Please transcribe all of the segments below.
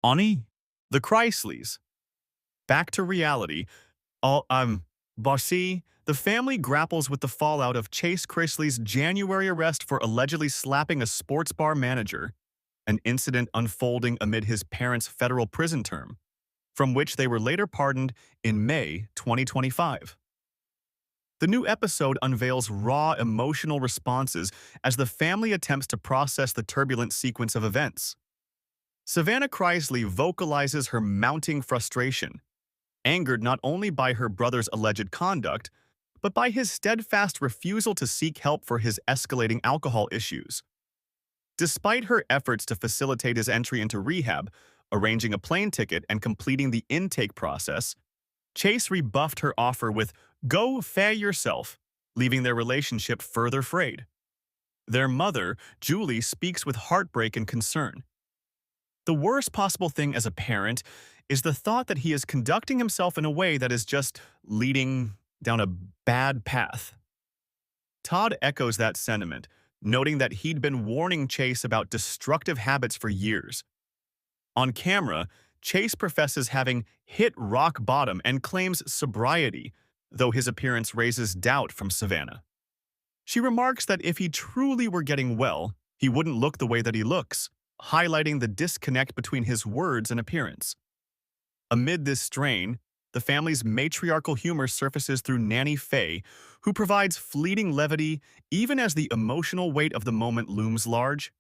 Ani? The Chrisleys. Back to reality. All, Bossy, the family grapples with the fallout of Chase Chrisley's January arrest for allegedly slapping a sports bar manager, an incident unfolding amid his parents' federal prison term, from which they were later pardoned in May 2025. The new episode unveils raw emotional responses as the family attempts to process the turbulent sequence of events. Savannah Chrisley vocalizes her mounting frustration, angered not only by her brother's alleged conduct, but by his steadfast refusal to seek help for his escalating alcohol issues. Despite her efforts to facilitate his entry into rehab, arranging a plane ticket and completing the intake process, Chase rebuffed her offer with, "Go fare yourself," leaving their relationship further frayed. Their mother, Julie, speaks with heartbreak and concern. The worst possible thing as a parent is the thought that he is conducting himself in a way that is just leading down a bad path. Todd echoes that sentiment, noting that he'd been warning Chase about destructive habits for years. On camera, Chase professes having hit rock bottom and claims sobriety, though his appearance raises doubt from Savannah. She remarks that if he truly were getting well, he wouldn't look the way that he looks, highlighting the disconnect between his words and appearance. Amid this strain, the family's matriarchal humor surfaces through Nanny Faye, who provides fleeting levity even as the emotional weight of the moment looms large.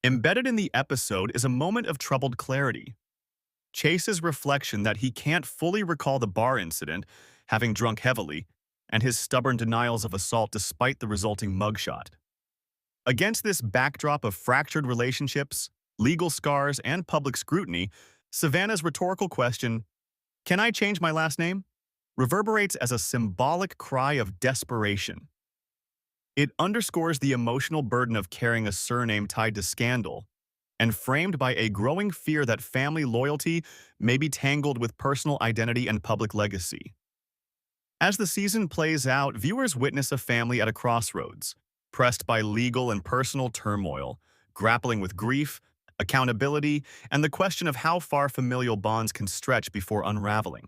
Embedded in the episode is a moment of troubled clarity. Chase's reflection that he can't fully recall the bar incident, having drunk heavily, and his stubborn denials of assault despite the resulting mugshot. Against this backdrop of fractured relationships, legal scars, and public scrutiny, Savannah's rhetorical question, "Can I change my last name?" reverberates as a symbolic cry of desperation. It underscores the emotional burden of carrying a surname tied to scandal, and framed by a growing fear that family loyalty may be tangled with personal identity and public legacy. As the season plays out, viewers witness a family at a crossroads, pressed by legal and personal turmoil, grappling with grief, accountability, and the question of how far familial bonds can stretch before unraveling.